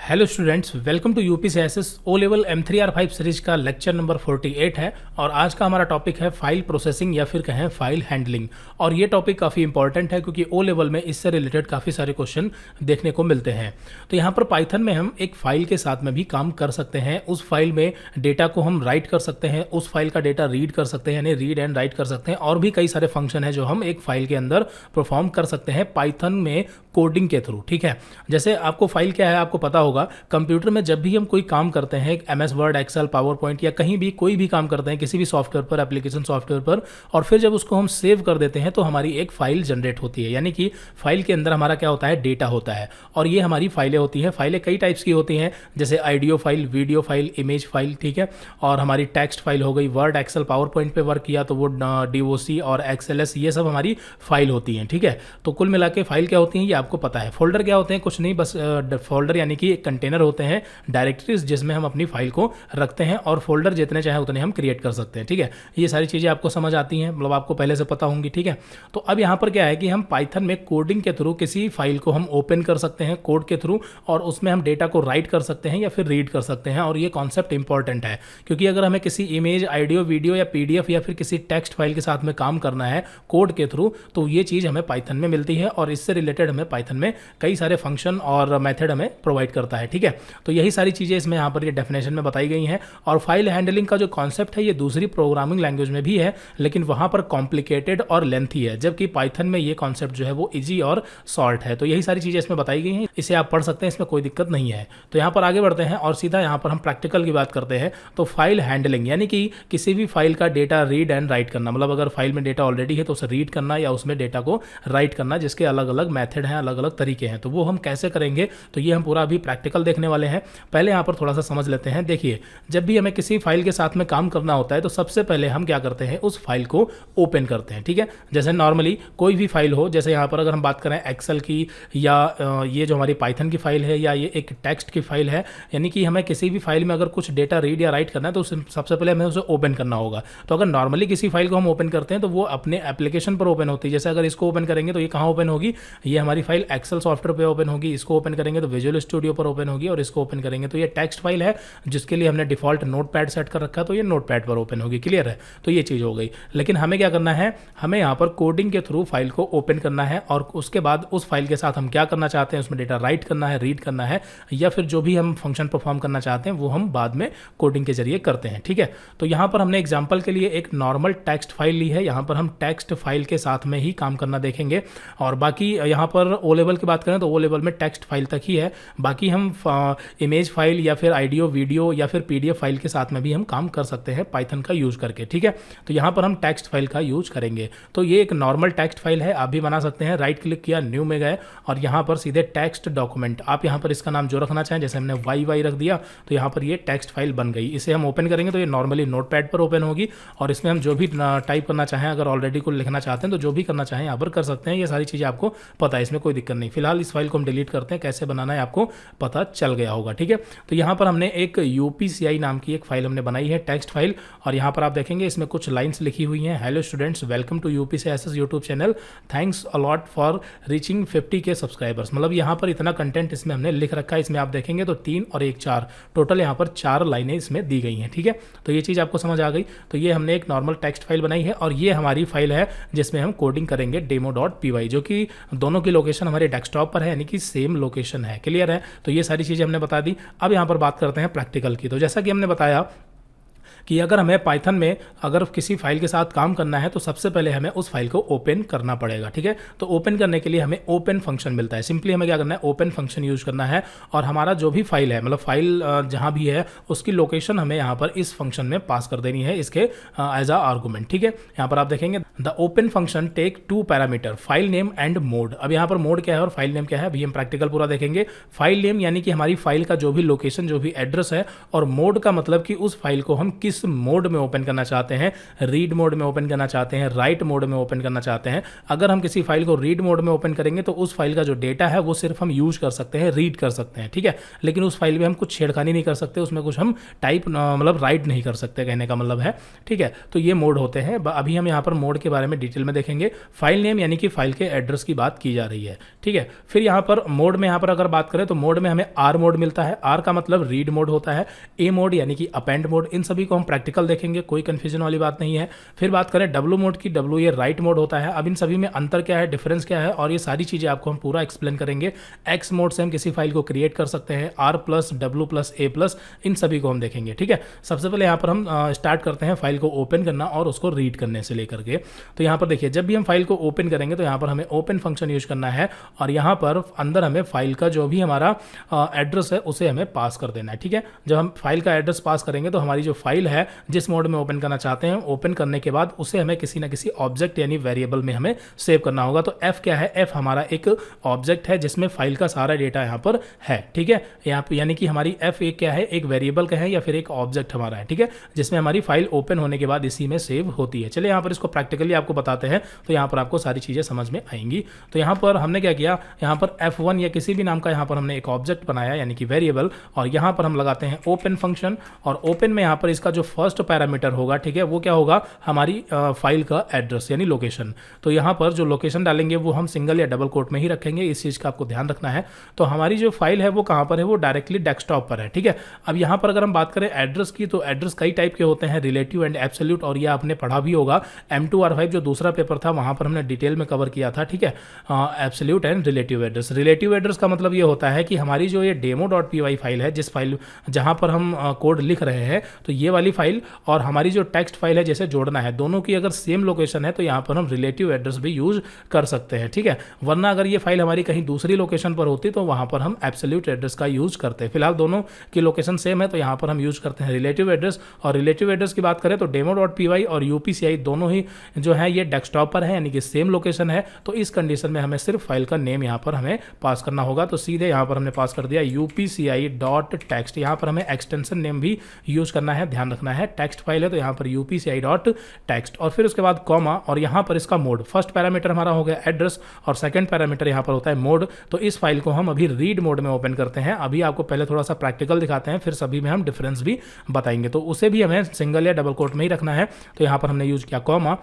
Hello students, welcome to UPCSS O level M3R5 series का lecture number 48 है। और आज का हमारा टॉपिक है फाइल प्रोसेसिंग या फिर कहें फाइल हैंडलिंग। और ये टॉपिक काफ़ी इंपॉर्टेंट है क्योंकि ओ लेवल में इससे रिलेटेड काफ़ी सारे क्वेश्चन देखने को मिलते हैं। तो यहाँ पर पाइथन में हम एक फाइल के साथ में भी काम कर सकते हैं। उस फाइल में डेटा को हम राइट कर सकते हैं, उस फाइल का डेटा रीड कर सकते हैं, यानी रीड एंड राइट कर सकते हैं। और भी कई सारे फंक्शन है जो हम एक फाइल के अंदर परफॉर्म कर सकते हैं पाइथन में कोडिंग के थ्रू। ठीक है, जैसे आपको फाइल क्या है आपको पता होगा। कंप्यूटर में जब भी हम कोई काम करते हैं, MS Word, Excel, PowerPoint या कहीं भी कोई भी काम करते हैं किसी भी सॉफ्टवेयर पर, एप्लीकेशन सॉफ्टवेयर पर, और फिर जब उसको हम सेव कर देते हैं तो हमारी एक फाइल जनरेट होती है। यानी कि फाइल के अंदर हमारा क्या होता है, डेटा होता है। और ये हमारी फाइलें होती हैं। फाइलें कई टाइप्स की होती हैं, जैसे audio file, video file, image file. ठीक है, और हमारी टेक्स्ट फाइल हो गई, वर्ड, एक्सेल, पावर पॉइंट पर वर्क किया तो वो DOC और XLS, ये सब हमारी फाइल होती हैं। ठीक है, तो कुल मिला के फाइल क्या होती हैं ये आपको पता है। फोल्डर क्या होते हैं, कुछ नहीं, बस फोल्डर यानी कि एक कंटेनर होते हैं, डायरेक्टरीज, जिसमें हम अपनी फाइल को रखते हैं। और फोल्डर जितने चाहे उतने हम क्रिएट कर सकते हैं। ठीक है, ये सारी चीज़ें आपको समझ आती हैं, मतलब आपको पहले से पता होंगी। ठीक है, तो अब यहाँ पर क्या है कि हम पाइथन में कोडिंग के थ्रू किसी फाइल को हम ओपन कर सकते हैं कोड के थ्रू, और उसमें हम डेटा को राइट कर सकते हैं या फिर रीड कर सकते हैं। और ये कॉन्सेप्ट इंपॉर्टेंट है क्योंकि अगर हमें किसी इमेज, ऑडियो, वीडियो या PDF या फिर किसी टेक्स्ट फाइल के साथ में काम करना है कोड के थ्रू, तो ये चीज़ हमें पाइथन में मिलती है। और इससे रिलेटेड हमें पाइथन में कई सारे फंक्शन और मेथड हमें प्रोवाइड करता है। ठीक है, तो यही सारी चीज़ें इसमें यहाँ पर ये डेफिनेशन में बताई गई हैं। और फाइल हैंडलिंग का जो कॉन्सेप्ट है ये दूसरी प्रोग्रामिंग लैंग्वेज में भी है, लेकिन वहाँ पर कॉम्प्लिकेटेड और लेंथी है, जबकि पाइथन में ये कॉन्सेप्ट जो है वो इजी और शॉर्ट है। तो यही सारी चीज़ें इसमें बताई गई हैं, इसे आप पढ़ सकते हैं, इसमें कोई दिक्कत नहीं है। तो यहाँ पर आगे बढ़ते हैं और सीधा यहाँ पर हम प्रैक्टिकल की बात करते हैं। तो फाइल हैंडलिंग यानी कि किसी भी फाइल का डेटा रीड एंड राइट करना, मतलब अगर फाइल में डेटा ऑलरेडी है तो उसे रीड करना या उसमें डेटा को राइट करना, जिसके अलग अलग मेथड हैं, अलग अलग तरीके हैं। तो वो हम कैसे करेंगे, तो ये हम पूरा अभी प्रैक्टिकल देखने वाले हैं। पहले यहाँ पर थोड़ा सा समझ लेते हैं। देखिए, जब भी हमें किसी फाइल के साथ में काम करना होता है तो सबसे पहले हम क्या करते हैं, उस फाइल को ओपन करते हैं। ठीक है, जैसे नॉर्मली कोई भी फाइल हो, जैसे यहाँ पर अगर हम बात करें एक्सेल की, या ये जो हमारी पाइथन की फाइल है, या ये एक टेक्स्ट की फाइल है, यानी कि हमें किसी भी फाइल में अगर कुछ डेटा रीड या राइट करना है तो सबसे पहले हमें उसे ओपन करना होगा। तो अगर नॉर्मली किसी फाइल को हम ओपन करते हैं तो वो अपने एप्लीकेशन पर ओपन होती है। जैसे अगर इसको ओपन करेंगे तो ये कहाँ ओपन होगी, ये हमारी फाइल एक्सेल सॉफ्टवेयर पर ओपन होगी। इसको ओपन करेंगे तो विजुअल स्टूडियो पर ओपन होगी, और इसको ओपन करेंगे तो ये टेक्स्ट फाइल है जिसके लिए हमने डिफॉल्ट नोटपैड सेट कर रखा है, तो ये नोटपैड पर ओपन होगी। क्लियर है, तो ये चीज़ हो गई। लेकिन हमें क्या करना है, हमें यहाँ पर कोडिंग के थ्रू फाइल को ओपन करना है, और उसके बाद उस फाइल के साथ हम क्या करना चाहते हैं, उसमें डेटा राइट करना है, रीड करना है, या फिर जो भी हम फंक्शन परफॉर्म करना चाहते हैं वो हम बाद में कोडिंग के जरिए करते हैं। ठीक है, तो यहाँ पर हमने एग्जाम्पल के लिए एक नॉर्मल टेक्स्ट फाइल ली है। यहाँ पर हम टेक्स्ट फाइल के साथ में ही काम करना देखेंगे, और बाकी यहाँ पर ओ लेवल की बात करें तो ओ लेवल में टेक्स्ट फाइल तक ही है। बाकी हम इमेज फाइल या फिर ऑडियो, वीडियो या फिर PDF फाइल के साथ में भी हम काम कर सकते हैं पाइथन का यूज करके। ठीक है, तो यहाँ पर हम टेक्स्ट फाइल का यूज करेंगे। तो ये एक नॉर्मल टेक्स्ट फाइल है, आप भी बना सकते हैं। राइट क्लिक किया, न्यू में गए, और यहाँ पर सीधे टेक्स्ट डॉक्यूमेंट, आप यहाँ पर इसका नाम जो रखना चाहें, जैसे हमने YY रख दिया तो यहाँ पर ये टेक्स्ट फाइल बन गई। इसे हम ओपन करेंगे तो ये नॉर्मली नोटपैड पर ओपन होगी, और इसमें हम जो भी टाइप करना चाहें, अगर ऑलरेडी कुछ लिखना चाहते हैं तो जो भी करना चाहें यहाँ पर कर सकते हैं। ये सारी चीज़ें आपको पता है, इसमें कोई दिक्कत नहीं। फिलहाल इस फाइल को हम डिलीट करते हैं, कैसे बनाना है आपको पता चल गया होगा। ठीक है, तो यहाँ पर हमने एक UPCI नाम की एक फाइल हमने बनाई है, टेक्स्ट फाइल। और यहाँ पर आप देखेंगे इसमें कुछ लाइंस लिखी हुई हैं। Hello students, welcome to UPCSS YouTube channel, thanks a lot for reaching 50K subscribers. मतलब यहाँ पर इतना कंटेंट इसमें हमने लिख रखा है। इसमें आप देखेंगे तो 3 और 1 4 टोटल यहाँ पर 4 लाइनें इसमें दी गई हैं। ठीक है, तो ये चीज़ आपको समझ आ गई। तो ये हमने एक नॉर्मल टेक्स्ट फाइल बनाई है, और ये हमारी फाइल है जिसमें हम कोडिंग करेंगे demo.py, जो कि दोनों की लोकेशन हमारे डेस्कटॉप पर है, यानी कि सेम लोकेशन है। क्लियर है, तो ये सारी चीज़ें हमने बता दी। अब यहाँ पर बात करते हैं प्रैक्टिकल की। तो जैसा कि हमने बताया कि अगर हमें पाइथन में अगर किसी फाइल के साथ काम करना है तो सबसे पहले हमें उस फाइल को ओपन करना पड़ेगा। ठीक है, तो ओपन करने के लिए हमें ओपन फंक्शन मिलता है। सिंपली हमें क्या करना है, ओपन फंक्शन यूज करना है, और हमारा जो भी फाइल है, मतलब फाइल जहां भी है उसकी लोकेशन हमें यहाँ पर इस फंक्शन में पास कर देनी है, इसके एज अ आर्गूमेंट। ठीक है, यहाँ पर आप देखेंगे the open function take 2 parameter, file name and mode. अब यहाँ पर मोड क्या है और फाइल नेम क्या है, अभी हम प्रैक्टिकल पूरा देखेंगे। फाइल नेम यानी कि हमारी फाइल का जो भी लोकेशन, जो भी एड्रेस है, और मोड का मतलब कि उस फाइल को हम किस किस मोड में ओपन करना चाहते हैं, रीड मोड में ओपन करना चाहते हैं, राइट मोड में ओपन करना चाहते हैं। अगर हम किसी फाइल को रीड मोड में ओपन करेंगे तो उस फाइल का जो डेटा है वो सिर्फ हम यूज कर सकते हैं, रीड कर सकते हैं, ठीक है, लेकिन उस फाइल में हम कुछ छेड़खानी नहीं कर सकते, उसमें कुछ हम टाइप मतलब राइट नहीं कर सकते, कहने का मतलब है, ठीक है। तो ये मोड होते हैं। अभी हम यहाँ पर मोड के बारे में डिटेल में देखेंगे। फाइल नेम यानी कि फाइल के एड्रेस की बात की जा रही है, ठीक है। फिर यहाँ पर मोड में यहाँ पर अगर बात करें तो मोड में हमें आर मोड मिलता है। आर का मतलब रीड मोड होता है। ए मोड यानी कि अपेंड मोड। इन सभी को हम प्रैक्टिकल देखेंगे, कोई कंफ्यूजन वाली बात नहीं है। फिर बात करें डब्ल्यू मोड की, डब्ल्यू ये राइट मोड होता है। अब इन सभी में अंतर क्या है, डिफरेंस क्या है, और ये सारी चीज़ें आपको हम पूरा एक्सप्लेन करेंगे। एक्स मोड से हम किसी फाइल को क्रिएट कर सकते हैं, R plus, W plus, A plus, इन सभी को हम देखेंगे, ठीक है। सबसे पहले यहाँ पर हम स्टार्ट करते हैं फाइल को ओपन करना और उसको रीड करने से लेकर के। तो यहाँ पर देखिए, जब भी हम फाइल को ओपन करेंगे तो यहाँ पर हमें ओपन फंक्शन यूज करना है और यहाँ पर अंदर हमें फाइल का जो भी हमारा एड्रेस है उसे हमें पास कर देना है, ठीक है। जब हम फाइल का एड्रेस पास करेंगे तो हमारी जो फाइल है जिस मोड में ओपन करना चाहते हैं, ओपन करने के बाद उसे हमें किसी ना किसी ऑब्जेक्ट यानी वेरिएबल में हमें सेव करना होगा। तो एफ क्या है, एफ हमारा एक ऑब्जेक्ट है जिसमें फाइल का सारा डेटा यहाँ पर है, ठीक है। यहाँ पर यानी कि हमारी एफ एक क्या है, एक वेरिएबल का है या फिर एक ऑब्जेक्ट हमारा है, ठीक है, जिसमें हमारी फाइल ओपन होने के बाद इसी में सेव होती है। चलिए यहाँ पर इसको प्रैक्टिकली आपको बताते हैं तो यहाँ पर आपको सारी चीज़ें समझ में आएंगी। तो यहाँ पर हमने क्या किया, यहाँ पर F1 या किसी भी नाम का यहाँ पर हमने एक ऑब्जेक्ट बनाया यानी कि वेरिएबल, और यहाँ पर हम लगाते हैं ओपन फंक्शन। और ओपन में यहाँ पर इसका जो फर्स्ट पैरामीटर होगा, ठीक है, वो क्या होगा, हमारी फाइल का एड्रेस यानी लोकेशन। तो यहाँ पर जो लोकेशन डालेंगे वो हम सिंगल या डबल कोट में ही रखेंगे, इस चीज़ का आपको ध्यान रखना है। तो हमारी जो फाइल है वो कहाँ पर है, वो डायरेक्टली डेस्कटॉप पर है, ठीक है। अब यहाँ पर अगर हम बात करें एड्रेस की, तो एड्रेस कई टाइप के होते हैं, रिलेटिव एंड एब्सोल्यूट, और ये आपने पढ़ा भी होगा। M2R5 जो दूसरा पेपर था वहाँ पर हमने डिटेल में कवर किया था, ठीक है, absolute and relative address. Relative address का मतलब ये होता है कि हमारी जो ये demo.py फाइल है, जिस फाइल जहाँ पर हम कोड लिख रहे हैं, तो ये वाली फाइल और हमारी जो टेक्स्ट फाइल है जैसे जोड़ना है, दोनों की अगर सेम लोकेशन है तो यहाँ पर हम रिलेटिव एड्रेस भी यूज कर सकते हैं, ठीक है। वरना अगर ये फाइल हमारी कहीं दूसरी लोकेशन पर होती तो वहाँ पर हम एब्सोल्यूट एड्रेस का यूज करते हैं। फिलहाल दोनों की लोकेशन सेम है तो यहाँ पर हम यूज करते हैं रिलेटिव एड्रेस। और रिलेटिव एड्रेस की बात करें तो demo.py और UPCI दोनों ही जो है ये डेस्कटॉप पर है यानी कि सेम लोकेशन है। तो इस कंडीशन में हमें सिर्फ फाइल का नेम यहाँ पर हमें पास करना होगा। तो सीधे यहाँ पर हमने पास कर दिया UPCI.text। यहाँ पर हमें एक्सटेंशन नेम भी यूज करना है, ध्यान रखना है, टेक्स्ट फाइल है तो यहाँ पर UPCI.text, और फिर उसके बाद कॉमा, और यहाँ पर इसका मोड। फर्स्ट पैरामीटर हमारा हो गया एड्रेस और सेकंड पैरामीटर यहाँ पर होता है मोड। तो इस फाइल को हम अभी रीड मोड में ओपन करते हैं। अभी आपको पहले थोड़ा सा प्रैक्टिकल दिखाते हैं, फिर सभी में हम डिफरेंस भी बताएंगे। तो उसे भी हमें सिंगल या डबल कोट में ही रखना है। तो यहाँ पर हमने यूज किया कॉमा,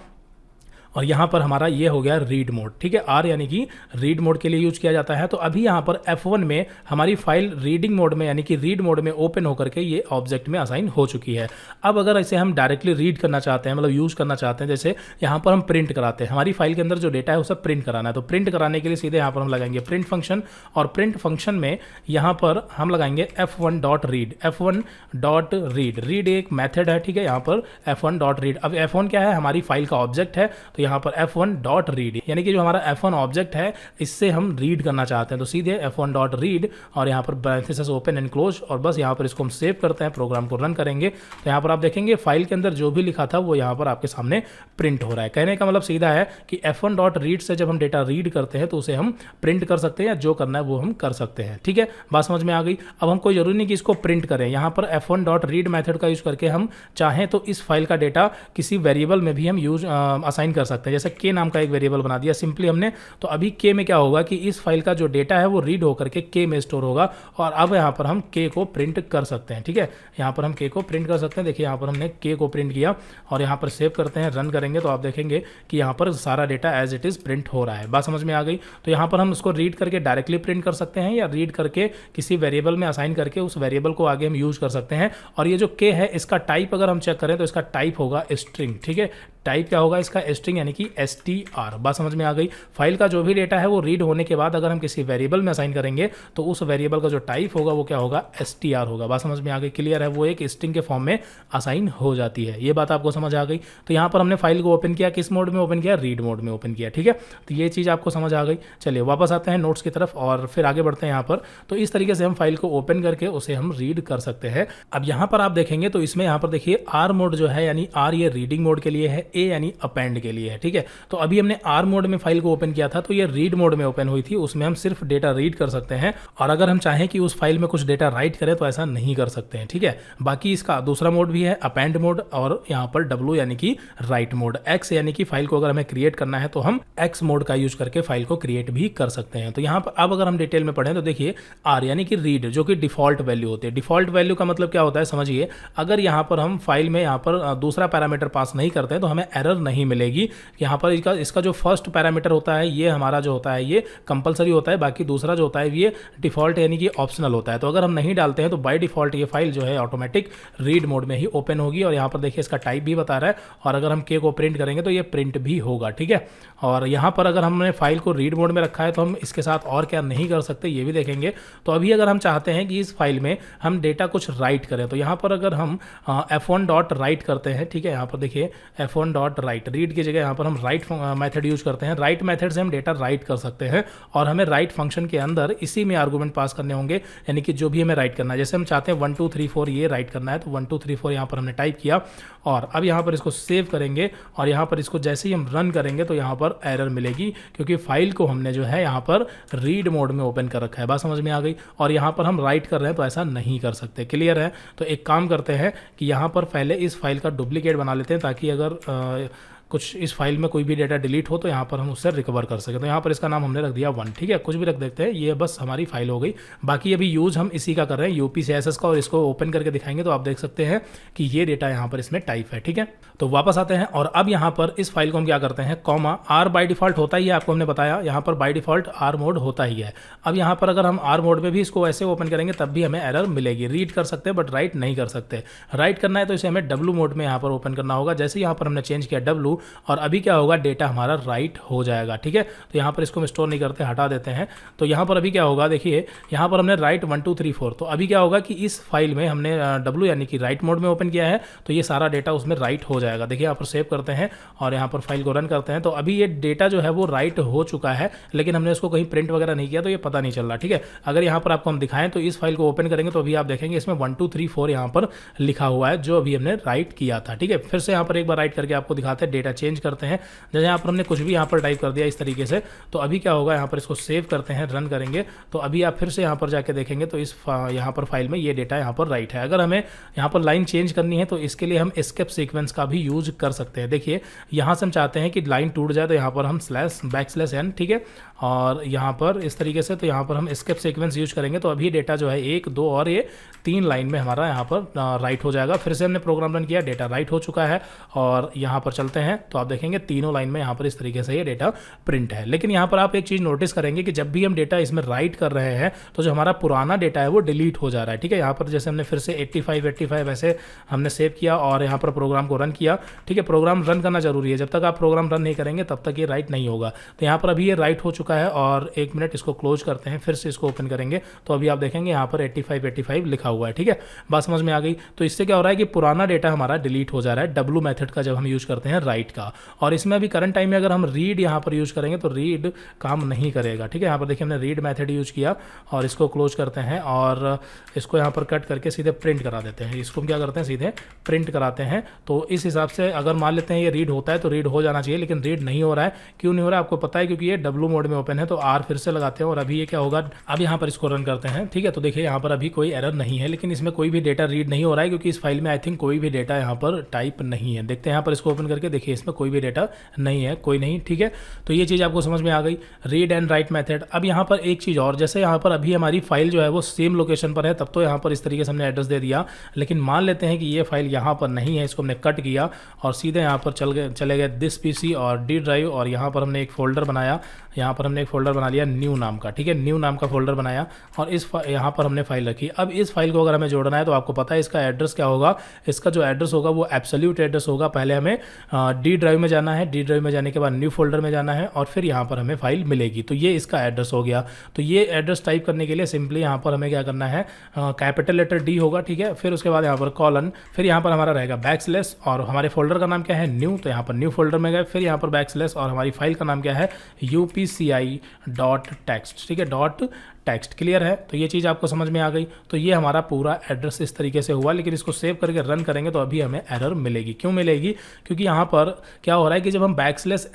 और यहाँ पर हमारा ये हो गया रीड मोड, ठीक है। आर यानी कि रीड मोड के लिए यूज किया जाता है। तो अभी यहाँ पर F1 में हमारी फाइल रीडिंग मोड में यानी कि रीड मोड में ओपन होकर के ये ऑब्जेक्ट में असाइन हो चुकी है। अब अगर इसे हम डायरेक्टली रीड करना चाहते हैं, मतलब यूज करना चाहते हैं, जैसे यहाँ पर हम प्रिंट कराते हैं, हमारी फाइल के अंदर जो डेटा है उसे प्रिंट कराना है, तो प्रिंट कराने के लिए सीधे यहाँ पर हम लगाएंगे प्रिंट फंक्शन। और प्रिंट फंक्शन में यहाँ पर हम लगाएंगे F1.read। F1.read, रीड एक मैथड है, ठीक है, यहाँ पर F1.read। अब F1 क्या है, हमारी फाइल का ऑब्जेक्ट है। तो यहाँ पर F1.read यानी कि जो हमारा F1 ऑब्जेक्ट है इससे हम रीड करना चाहते हैं, तो सीधे F1.read और यहाँ पर पैरेंथेसिस ओपन एंड क्लोज, और बस यहाँ पर इसको हम सेव करते हैं, प्रोग्राम को रन करेंगे। तो यहाँ पर आप देखेंगे फाइल के अंदर जो भी लिखा था वो यहाँ पर आपके सामने प्रिंट हो रहा है। कहने का मतलब सीधा है कि F1.read से जब हम डेटा रीड करते हैं तो उसे हम प्रिंट कर सकते हैं, या जो करना है वो हम कर सकते हैं, ठीक है। बात समझ में आ गई। अब हम कोई जरूरी नहीं कि इसको प्रिंट करें, यहाँ पर F1.read मेथड का यूज करके हम चाहें तो इस फाइल का डेटा किसी वेरिएबल में भी हम यूज असाइन कर सकते हैं। जैसे के नाम का एक वेरिएबल बना दिया सिंपली हमने। तो अभी के में क्या होगा कि इस फाइल का जो डेटा है वो रीड होकर के के में स्टोर होगा, और अब यहाँ पर हम के को प्रिंट कर सकते हैं, ठीक है। यहाँ पर हम के को प्रिंट कर सकते हैं। देखिए यहाँ पर हमने के को प्रिंट किया और यहाँ पर सेव करते हैं, रन करेंगे तो आप देखेंगे कि यहाँ पर सारा data as it is print हो रहा है। बात समझ में आ गई। तो यहाँ पर हम उसको रीड करके डायरेक्टली प्रिंट कर सकते हैं, या रीड करके किसी वेरिएबल में असाइन करके उस वेरिएबल को आगे हम यूज कर सकते हैं। और ये जो के है इसका टाइप अगर हम चेक करें तो इसका टाइप होगा स्ट्रिंग, ठीक है। टाइप क्या होगा इसका, स्ट्रिंग यानी कि str। बात समझ में आ गई। फाइल का जो भी डेटा है वो रीड होने के बाद अगर हम किसी वेरिएबल में असाइन करेंगे तो उस वेरिएबल का जो टाइप होगा वो क्या होगा, str होगा। बात समझ में आ गई, क्लियर है। वो एक स्ट्रिंग के फॉर्म में असाइन हो जाती है। ये बात आपको समझ आ गई। तो यहाँ पर हमने फाइल को ओपन किया, किस मोड में ओपन किया, रीड मोड में ओपन किया, ठीक है। तो ये चीज़ आपको समझ आ गई। चलिए वापस आते हैं नोट्स की तरफ और फिर आगे बढ़ते हैं यहाँ पर। तो इस तरीके से हम फाइल को ओपन करके उसे हम रीड कर सकते हैं। अब यहाँ पर आप देखेंगे तो इसमें यहाँ पर देखिए आर मोड जो है यानी आर ये रीडिंग मोड के लिए है, ए यानी अपेंड के लिए है, ठीक है। तो अभी हमने आर मोड में फाइल को ओपन किया था तो ये रीड मोड में ओपन हुई थी, उसमें हम सिर्फ डेटा रीड कर सकते हैं, और अगर हम चाहें कि उस फाइल में कुछ डेटा राइट करें तो ऐसा नहीं कर सकते हैं, ठीक है। बाकी इसका दूसरा मोड भी है अपेंड मोड, और यहाँ पर डब्ल्यू यानी कि राइट मोड, एक्स यानी कि फाइल को अगर हमें क्रिएट करना है तो हम एक्स मोड का यूज करके फाइल को क्रिएट भी कर सकते हैं। तो यहाँ पर अब अगर हम डिटेल में पढ़ें तो देखिए आर यानी कि रीड, जो कि डिफॉल्ट वैल्यू होती है। डिफॉल्ट वैल्यू का मतलब क्या होता है समझिए, अगर यहाँ पर हम फाइल में यहाँ पर दूसरा पैरामीटर पास नहीं करते हैं तो हमें एरर नहीं मिलेगी। यहाँ पर इसका जो फर्स्ट पैरामीटर होता है ये हमारा जो होता है ये कंपलसरी होता है, बाकी दूसरा जो होता है ये डिफॉल्ट यानी कि ऑप्शनल होता है। तो अगर हम नहीं डालते हैं तो बाय डिफॉल्ट ये फाइल जो है ऑटोमेटिक रीड मोड में ही ओपन होगी, और यहाँ पर देखिए इसका टाइप भी बता रहा है, और अगर हम के को प्रिंट करेंगे तो ये प्रिंट भी होगा, ठीक है। और यहाँ पर अगर हमने फाइल को रीड मोड में रखा है तो हम इसके साथ और क्या नहीं कर सकते ये भी देखेंगे। तो अभी अगर हम चाहते हैं कि इस फाइल में हम डेटा कुछ राइट करें तो यहाँ पर अगर हम f1 डॉट राइट करते हैं, ठीक है, यहाँ पर देखिए f1 डॉट राइट, रीड की जगह यहाँ पर हम राइट मेथड यूज करते हैं। राइट मेथड से हम डेटा राइट कर सकते हैं, और हमें राइट फंक्शन के अंदर इसी में आर्गूमेंट पास करने होंगे, यानी कि जो भी हमें राइट करना है, जैसे हम चाहते हैं 1 2 3 4 ये राइट करना है तो 1 2 3 4 यहाँ पर हमने टाइप किया, और अब यहाँ पर इसको सेव करेंगे, और यहाँ पर इसको जैसे ही हम रन करेंगे तो यहाँ पर एरर मिलेगी, क्योंकि फाइल को हमने जो है यहाँ पर रीड मोड में ओपन कर रखा है। बात समझ में आ गई। और यहाँ पर हम राइट कर रहे हैं तो ऐसा नहीं कर सकते, क्लियर है। तो एक काम करते हैं कि यहाँ पर पहले इस फाइल का डुप्लीकेट बना लेते हैं, ताकि अगर कुछ इस फाइल में कोई भी डेटा डिलीट हो तो यहाँ पर हम उससे रिकवर कर सकें। तो यहाँ पर इसका नाम हमने रख दिया 1, ठीक है, कुछ भी रख देते हैं, ये बस हमारी फाइल हो गई। बाकी अभी यूज़ हम इसी का कर रहे हैं UPCSS का, और इसको ओपन करके दिखाएंगे तो आप देख सकते हैं कि ये डेटा यहाँ पर इसमें टाइप है, ठीक है। तो वापस आते हैं, और अब यहाँ पर इस फाइल को हम क्या करते हैं, कॉमा आर बाय डिफॉल्ट होता ही है, आपको हमने बताया यहाँ पर बाय डिफॉल्ट आर मोड होता ही है। अब यहाँ पर अगर हम आर मोड में भी इसको ऐसे ओपन करेंगे तब भी हमें एरर मिलेगी। रीड कर सकते हैं बट राइट नहीं कर सकते। राइट करना है तो इसे हमें डब्ल्यू मोड में यहाँ पर ओपन करना होगा। जैसे यहाँ पर हमने चेंज किया डब्ल्यू, और अभी क्या होगा, डेटा हमारा राइट हो जाएगा, ठीक है। तो यहाँ पर इसको हम स्टोर नहीं करते, हटा देते हैं। तो यहाँ पर अभी क्या होगा, देखिए यहाँ पर हमने राइट 1 2 3 4, तो अभी क्या होगा कि इस फाइल में हमने डब्ल्यू यानी कि राइट मोड में ओपन किया है, तो ये सारा डेटा उसमें राइट हो जाएगा। देखिए यहाँ पर सेव करते हैं और यहाँ पर फाइल को रन करते हैं, तो अभी ये डेटा जो है वो राइट हो चुका है, लेकिन हमने उसको कहीं प्रिंट वगैरह नहीं किया तो ये पता नहीं चल रहा, ठीक है। अगर यहाँ पर आपको हम दिखाएं तो इस फाइल को ओपन करेंगे तो अभी आप देखेंगे इसमें 1 2 3 4 यहाँ पर लिखा हुआ है, जो अभी हमने राइट किया था, ठीक है। फिर से यहाँ पर एक बार राइट करके आपको दिखाते हैं, डेटा चेंज करते हैं। जैसे यहाँ पर हमने कुछ भी यहाँ पर टाइप कर दिया इस तरीके से, तो अभी क्या होगा, यहाँ पर इसको सेव करते हैं, रन करेंगे तो अभी आप फिर से यहाँ पर जाके देखेंगे तो इस यहाँ पर फाइल में ये डेटा यहाँ पर राइट है। अगर हमें यहाँ पर लाइन चेंज करनी है तो इसके लिए हम एस्केप सीक्वेंस का भी यूज कर सकते हैं। देखिए यहाँ से हम चाहते हैं कि लाइन टूट जाए तो यहाँ पर हम /n, ठीक है, और यहाँ पर इस तरीके से, तो यहाँ पर हम एस्केप सीक्वेंस यूज करेंगे तो अभी डेटा जो है 1 2 और ये 3 लाइन में हमारा यहाँ पर राइट हो जाएगा। फिर से हमने प्रोग्राम रन किया, डेटा राइट हो चुका है, और यहाँ पर चलते हैं तो आप देखेंगे तीनों लाइन में यहाँ पर इस तरीके से ये डेटा प्रिंट है। लेकिन यहाँ पर आप एक चीज़ नोटिस करेंगे कि जब भी हम डेटा इसमें राइट कर रहे हैं तो जो हमारा पुराना डेटा है वो डिलीट हो जा रहा है, ठीक है। यहाँ पर जैसे हमने फिर से 85 ऐसे हमने सेव किया और यहाँ पर प्रोग्राम को रन किया, ठीक है। प्रोग्राम रन करना जरूरी है, जब तक आप प्रोग्राम रन नहीं करेंगे तब तक ये राइट नहीं होगा। तो यहाँ पर अभी ये राइट हो चुका है, और 1 मिनट इसको क्लोज करते हैं, फिर से इसको ओपन करेंगे तो अभी आप देखेंगे यहाँ पर 85 लिखा हुआ है, ठीक है। बात समझ में आ गई। तो इससे क्या हो रहा है कि पुराना डेटा हमारा डिलीट हो जा रहा है डब्ल्यू मेथड का, जब हम यूज करते हैं राइट का। और इसमें अभी करंट टाइम में अगर हम रीड यहाँ पर यूज करेंगे तो रीड काम नहीं करेगा, ठीक है। यहाँ पर देखिए हमने रीड मेथड यूज किया और इसको क्लोज करते हैं, और इसको यहाँ पर कट करके सीधे प्रिंट करा देते हैं। इसको हम क्या करते हैं, सीधे प्रिंट कराते हैं। तो इस हिसाब से अगर मान लेते हैं ये रीड होता है तो रीड हो जाना चाहिए, लेकिन रीड नहीं हो रहा है। क्यों नहीं हो रहा है आपको पता है, क्योंकि ये डब्ल्यू मोड में ओपन है। तो आर फिर से लगाते हैं, और अभी ये क्या होगा, अब यहाँ पर इसको रन करते हैं, ठीक है। तो देखिए यहाँ पर अभी कोई एरर नहीं है, लेकिन इसमें कोई भी डेटा रीड नहीं हो रहा है, क्योंकि इस फाइल में आई थिंक कोई भी डेटा यहाँ पर टाइप नहीं है। देखते हैं यहाँ पर इसको ओपन करके, देखिए इसमें कोई भी डेटा नहीं है, कोई नहीं, ठीक है। तो ये चीज़ आपको समझ में आ गई, रीड एंड राइट मेथड। अब यहाँ पर एक चीज़ और, जैसे यहाँ पर अभी हमारी फाइल जो है वो सेम लोकेशन पर है, तब तो यहाँ पर इस तरीके से हमने एड्रेस दे दिया। लेकिन मान लेते हैं कि ये फाइल यहाँ पर नहीं है, इसको हमने कट किया और सीधे यहाँ पर चले गए दिस पीसी और डी ड्राइव, और यहाँ पर हमने एक फोल्डर बनाया, यहाँ पर हमने एक फोल्डर बना लिया न्यू नाम का, ठीक है। न्यू नाम का फोल्डर बनाया और इस यहाँ पर हमने फाइल रखी। अब इस फाइल को अगर हमें जोड़ना है तो आपको पता है इसका एड्रेस क्या होगा। इसका जो एड्रेस होगा वो एब्सोल्यूट एड्रेस होगा। पहले हमें डी ड्राइव में जाना है, डी ड्राइव में जाने के बाद न्यू फोल्डर में जाना है, और फिर यहाँ पर हमें फाइल मिलेगी। तो ये इसका एड्रेस हो गया। तो ये एड्रेस टाइप करने के लिए सिंपली यहाँ पर हमें क्या करना है, कैपिटल लेटर डी होगा, ठीक है। फिर उसके बाद यहाँ पर कॉलन, फिर यहाँ पर हमारा रहेगा बैकस्लैश, और हमारे फोल्डर का नाम क्या है, न्यू। तो यहाँ पर न्यू फोल्डर में गए, फिर यहाँ पर बैकस्लैश, और हमारी फाइल का नाम क्या है, UPCI.txt, ठीक है, टेक्स्ट। क्लियर है? तो ये चीज़ आपको समझ में आ गई। तो ये हमारा पूरा एड्रेस इस तरीके से हुआ, लेकिन इसको सेव करके रन करेंगे तो अभी हमें एरर मिलेगी। क्यों मिलेगी? क्योंकि यहाँ पर क्या हो रहा है कि जब हम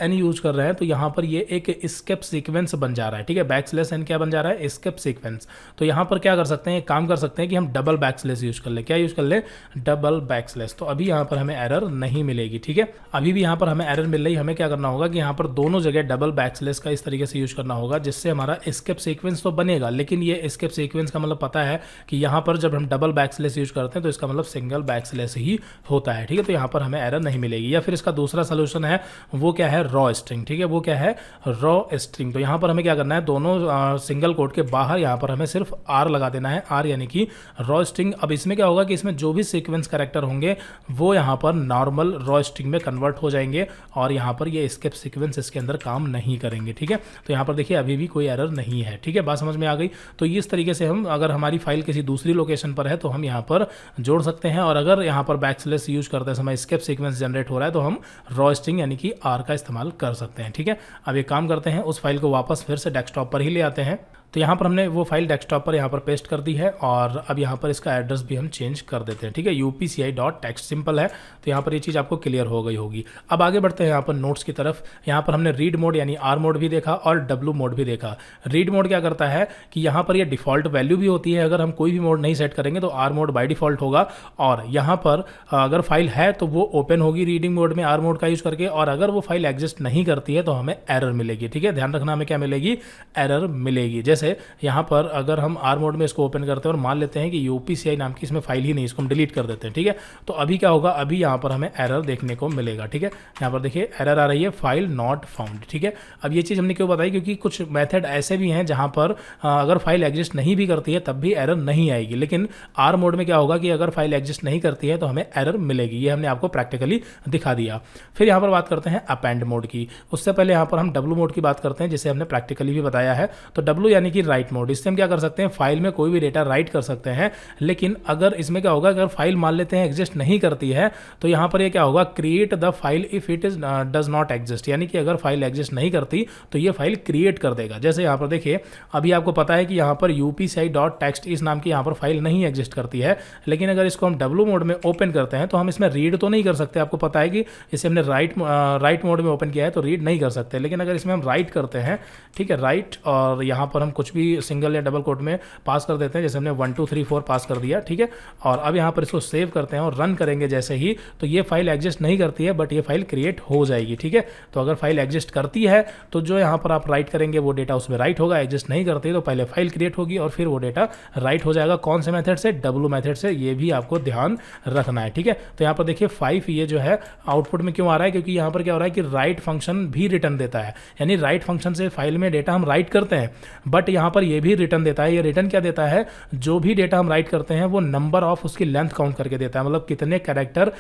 \n यूज कर रहे हैं तो यहाँ पर ये एक एस्केप सीक्वेंस बन जा रहा है। ठीक है, \n क्या बन जा रहा है? Escape sequence. तो यहाँ पर क्या कर सकते हैं, एक काम कर सकते हैं कि हम डबल \/ यूज कर ले। क्या यूज कर ले? डबल \/ तो अभी यहाँ पर हमें एरर नहीं मिलेगी। ठीक है, अभी भी यहाँ पर हमें एरर मिल रही। हमें क्या करना होगा कि यहाँ पर दोनों जगह डबल \/ का इस तरीके से यूज करना होगा, जिससे हमारा एस्केप सीक्वेंस तो बनेगा, लेकिन ये एस्केप सीक्वेंस का मतलब पता है कि यहाँ पर जब हम डबल \/ यूज करते हैं तो इसका मतलब सिंगल \/ ही होता है। ठीक है, तो यहाँ पर हमें एरर नहीं मिलेगी। या फिर इसका दूसरा सोल्यूशन है, वो क्या है? Raw string. ठीक है, वो क्या है? Raw string. तो यहाँ पर हमें क्या करना है, दोनों सिंगल कोट के बाहर यहाँ पर हमें सिर्फ R लगा देना है, R यानी कि रॉ स्ट्रिंग। अब इसमें क्या होगा कि इसमें जो भी सीक्वेंस कैरेक्टर होंगे वो यहाँ पर नॉर्मल रॉ स्ट्रिंग में कन्वर्ट हो जाएंगे और यहाँ पर ये एस्केप सीक्वेंस इसके अंदर काम नहीं करेंगे। ठीक है, तो यहाँ पर देखिए अभी भी कोई एरर नहीं है। ठीक है, बात समझ में आ गई। तो इस तरीके से हम, अगर हमारी फाइल किसी दूसरी लोकेशन पर है तो हम यहाँ पर जोड़ सकते हैं, और अगर यहाँ पर \/ यूज करते समय एस्केप सीक्वेंस जनरेट हो रहा है तो हम रॉ स्ट्रिंग यानी कि R का इस्तेमाल कर सकते हैं। ठीक है, अब एक काम करते हैं, उस फाइल को वापस फिर से डेस्कटॉप पर ही ले आते हैं। तो यहाँ पर हमने वो फाइल डेस्कटॉप पर यहाँ पर पेस्ट कर दी है, और अब यहाँ पर इसका एड्रेस भी हम चेंज कर देते हैं। ठीक है, upci.text सिंपल है। तो यहाँ पर ये चीज़ आपको क्लियर हो गई होगी। अब आगे बढ़ते हैं यहाँ पर नोट्स की तरफ। यहाँ पर हमने रीड मोड यानी R मोड भी देखा और W मोड भी देखा। रीड मोड क्या करता है कि यहाँ पर ये डिफ़ॉल्ट वैल्यू भी होती है, अगर हम कोई भी मोड नहीं सेट करेंगे तो R मोड बाय डिफ़ॉल्ट होगा, और यहाँ पर अगर फाइल है तो वो ओपन होगी रीडिंग मोड में R मोड का यूज़ करके, और अगर वो फाइल एग्जिस्ट नहीं करती है तो हमें एरर मिलेगी। ठीक है, ध्यान रखना हमें क्या मिलेगी? एरर मिलेगी। जैसे यहाँ पर अगर हम R मोड में इसको ओपन करते हैं और मान लेते हैं कि UPCI नाम की इसमें फाइल ही नहीं, इसको हम डिलीट कर देते हैं। ठीक है, तो अभी क्या होगा? अभी यहाँ पर हमें एरर देखने को मिलेगा। ठीक है, यहाँ पर देखिए एरर आ रही है, फाइल नॉट फाउंड। ठीक है, अब ये चीज़ हमने क्यों बताई? क्योंकि कुछ मेथड ऐसे भी हैं जहाँ पर अगर फाइल एग्जिस्ट नहीं भी करती है तब भी एरर नहीं आएगी, लेकिन R मोड में क्या होगा कि अगर फाइल एग्जिस्ट नहीं करती है तो हमें एरर मिलेगी। ये हमने आपको प्रैक्टिकली दिखा दिया। फिर यहाँ पर बात करते हैं अपेंड मोड की। उससे पहले यहाँ पर हम W मोड की बात करते हैं, जिसे हमने प्रैक्टिकली भी बताया है। तो W यानी कि राइट मोड। इससे हम क्या कर सकते हैं? फाइल में कोई भी डेटा राइट कर सकते हैं, लेकिन अगर इसमें क्या होगा, अगर फाइल मान लेते हैं एग्जिस्ट नहीं करती है तो यहाँ पर ये क्या होगा? Create the file if it is does not exist, यानी कि अगर फाइल एग्जिस्ट नहीं करती तो ये फाइल क्रिएट कर देगा। जैसे यहाँ पर देखिए, अभी आपको पता है कि यहाँ पर upci.text इस नाम की यहाँ पर फाइल नहीं एग्जिस्ट करती है, लेकिन अगर इसको हम W मोड में ओपन करते हैं तो हम इसमें रीड तो नहीं कर सकते। आपको पता है कि इसे हमने राइट मोड में ओपन किया है तो रीड नहीं कर सकते, लेकिन अगर इसमें हम राइट करते हैं, ठीक है, राइट, और यहाँ पर हम कुछ भी सिंगल या डबल कोट में पास कर देते हैं, जैसे हमने 1 2 3 4 पास कर दिया। ठीक है, और अब यहाँ पर इसको सेव करते हैं और रन करेंगे जैसे ही, तो ये फाइल एग्जिस्ट नहीं करती है बट ये फाइल क्रिएट हो जाएगी। ठीक है, तो अगर फाइल एग्जिस्ट करती है तो जो यहाँ पर आप राइट करेंगे वो डेटा उसमें राइट होगा, एग्जिस्ट नहीं करती तो पहले फाइल क्रिएट होगी और फिर वो डेटा राइट हो जाएगा। कौन से मेथड से? W मेथड से। ये भी आपको ध्यान रखना है। ठीक है, तो यहाँ पर देखिए 5 ये जो है आउटपुट में क्यों आ रहा है? क्योंकि यहाँ पर क्या हो रहा है कि राइट फंक्शन भी रिटर्न देता है, यानी राइट फंक्शन से फाइल में डेटा हम राइट करते हैं, बट यहाँ पर ये भी रिटर्न देता है। ये रिटर्न क्या देता है? जो भी डेटा हम राइट करते हैं वो नंबर ऑफ उसकी लेंथ काउंट करके देता है, मतलब कितने कैरेक्टर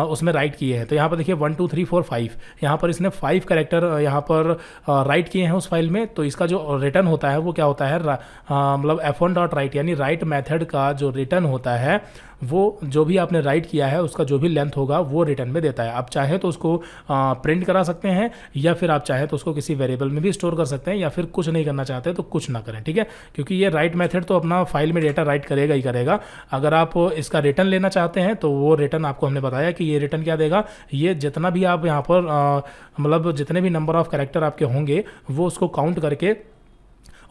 उसमें राइट किए हैं। तो यहाँ पर देखिए 1 2 3 4 5, यहाँ पर इसने 5 कैरेक्टर यहाँ पर राइट किए हैं उस फाइल में, तो इसका जो रिटर्न होता है वो क्या होता है? मतलब f1.write, यानी राइट मेथड का जो रिटर्न होता है वो जो भी आपने राइट किया है उसका जो भी लेंथ होगा वो रिटर्न में देता है। आप चाहे तो उसको प्रिंट करा सकते हैं, या फिर आप चाहे तो उसको किसी वेरिएबल में भी स्टोर कर सकते हैं, या फिर कुछ नहीं करना चाहते तो कुछ ना करें। ठीक है, क्योंकि ये राइट मेथड तो अपना फाइल में डेटा राइट करेगा ही करेगा। अगर आप इसका रिटर्न लेना चाहते हैं तो वो रिटर्न आपको हमने बताया कि ये रिटर्न क्या देगा? ये जितना भी आप यहाँ पर मतलब जितने भी नंबर ऑफ कैरेक्टर आपके होंगे वो उसको काउंट करके